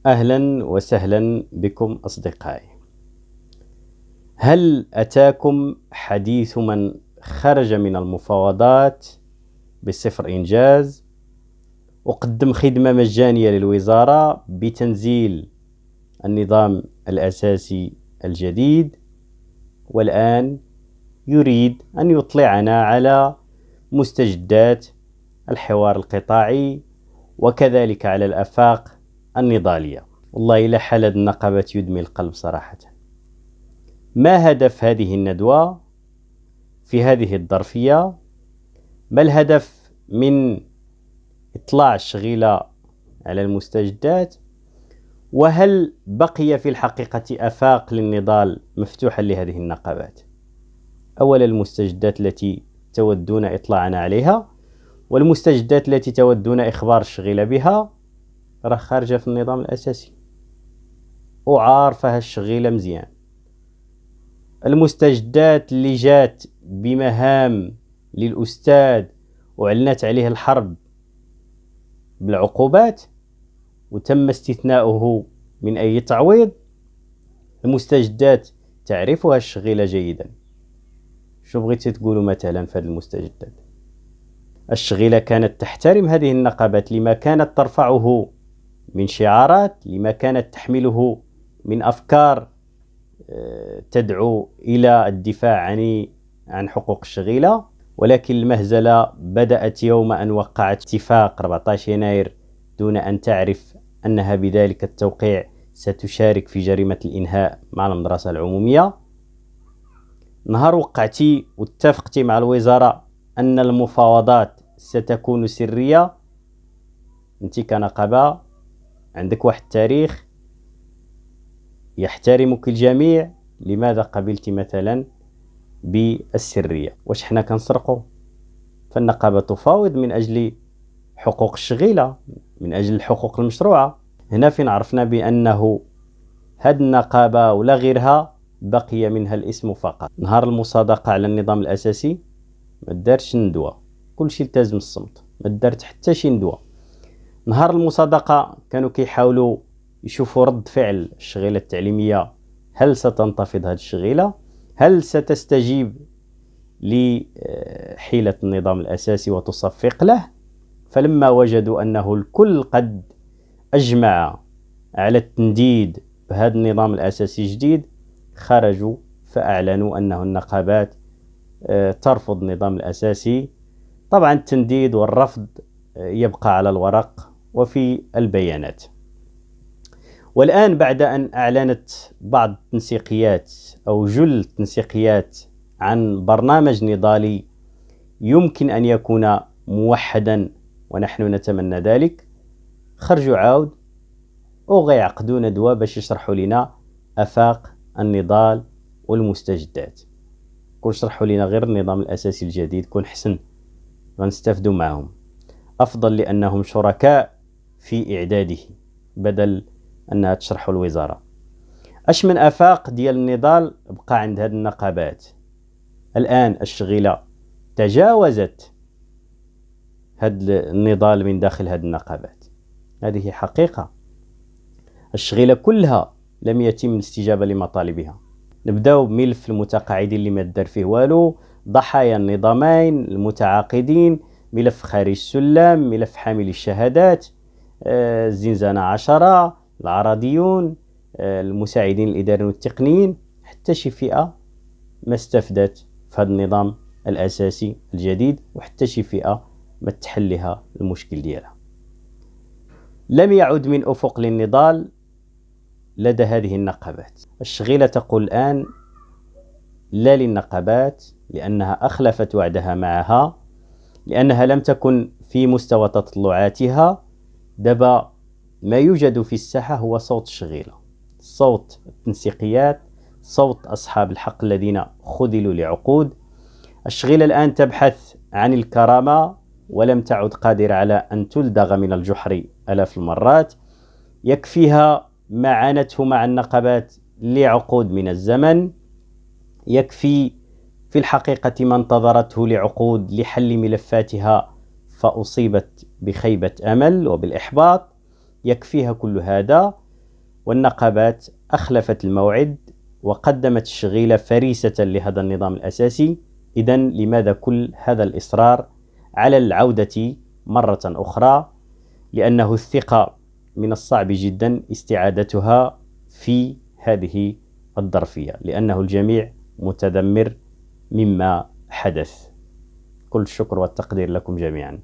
أهلا وسهلا بكم أصدقائي. هل أتاكم حديث من خرج من المفاوضات بصفر إنجاز وقدم خدمة مجانية للوزارة بتنزيل النظام الأساسي الجديد، والآن يريد أن يطلعنا على مستجدات الحوار القطاعي وكذلك على الآفاق النضالية؟ والله إلى حالة النقابات يدمي القلب صراحة. ما هدف هذه الندوة في هذه الظرفية؟ ما الهدف من إطلاع الشغيلة على المستجدات؟ وهل بقي في الحقيقة آفاق للنضال مفتوحة لهذه النقابات؟ أولا، المستجدات التي تودون إطلاعنا عليها والمستجدات التي تودون إخبار الشغيلة بها راه خارجة في النظام الأساسي وعارفها الشغيلة مزيان. المستجدات اللي جات بمهام للأستاذ وعلنت عليه الحرب بالعقوبات وتم استثناؤه من أي تعويض، المستجدات تعرفها الشغيلة جيدا. شو بغيتي تقولوا مثلا في هذه المستجدات؟ الشغيلة كانت تحترم هذه النقابات لما كانت ترفعه من شعارات، لما كانت تحمله من أفكار تدعو إلى الدفاع عن حقوق الشغيلة. ولكن المهزلة بدأت يوم أن وقعت اتفاق 14 يناير دون أن تعرف أنها بذلك التوقيع ستشارك في جريمة الإنهاء مع المدرسة العمومية. نهار وقعتي واتفقتي مع الوزارة أن المفاوضات ستكون سرية، أنت كنقابة عندك واحد التاريخ يحترمك الجميع، لماذا قبلت مثلا بالسرية؟ واش حنا كنسرقوا؟ فالنقابة تفاوض من أجل حقوق الشغيلة، من أجل الحقوق المشروعة. هنا فين عرفنا بأنه هاد النقابة ولا غيرها بقي منها الاسم فقط. نهار المصادقة على النظام الأساسي ما دارش ندوة، كل شيء التزم الصمت، ما دارت حتى شي ندوة. نهار المصادقة كانوا كيحاولوا يشوفوا رد فعل الشغيلة التعليمية، هل ستنتفض هذه الشغيلة؟ هل ستستجيب لحيلة النظام الأساسي وتصفق له؟ فلما وجدوا أنه الكل قد أجمع على التنديد بهذا النظام الأساسي الجديد، خرجوا فأعلنوا أنه النقابات ترفض النظام الأساسي. طبعا التنديد والرفض يبقى على الورق وفي البيانات. والآن بعد أن أعلنت بعض التنسيقيات أو جل التنسيقيات عن برنامج نضالي يمكن أن يكون موحدا ونحن نتمنى ذلك، خرجوا عاود وغيعقدوا ندوة باش يشرحوا لنا أفاق النضال والمستجدات. كون شرحوا لنا غير النظام الأساسي الجديد كون حسن، غنستفدوا معهم أفضل، لأنهم شركاء في إعداده بدل أنها تشرحوا الوزارة. أش من أفاق ديال النضال بقى عند هذه النقابات؟ الآن الشغيلة تجاوزت هذا النضال من داخل هذه النقابات، هذه حقيقة. الشغيلة كلها لم يتم الاستجابة لمطالبها. نبداو بملف المتقاعدين اللي ما دار فيه والو، ضحايا النظامين المتعاقدين، ملف خارج السلم، ملف حامل الشهادات، الزنزانة 10، العرضيون، المساعدين الإداريين والتقنيين. حتى شي فئة ما استفدت في هذا النظام الأساسي الجديد، وحتى شي فئة ما تحلها المشكل ديالها. لم يعد من أفق للنضال لدى هذه النقابات. الشغيلة تقول الآن لا للنقابات لأنها أخلفت وعدها معها، لأنها لم تكن في مستوى تطلعاتها. دابا ما يوجد في الساحة هو صوت الشغيلة، صوت التنسيقيات، صوت أصحاب الحق الذين خذلوا لعقود. الشغيلة الآن تبحث عن الكرامة ولم تعد قادرة على أن تلدغ من الجحر آلاف المرات. يكفيها ما عانته مع النقابات لعقود من الزمن، يكفي في الحقيقة ما انتظرته لعقود لحل ملفاتها فأصيبت بخيبة أمل وبالإحباط. يكفيها كل هذا. والنقابات أخلفت الموعد وقدمت الشغيلة فريسة لهذا النظام الأساسي. إذن لماذا كل هذا الإصرار على العودة مرة أخرى؟ لأنه الثقة من الصعب جدا استعادتها في هذه الظرفية، لأنه الجميع متذمر مما حدث. كل الشكر والتقدير لكم جميعا.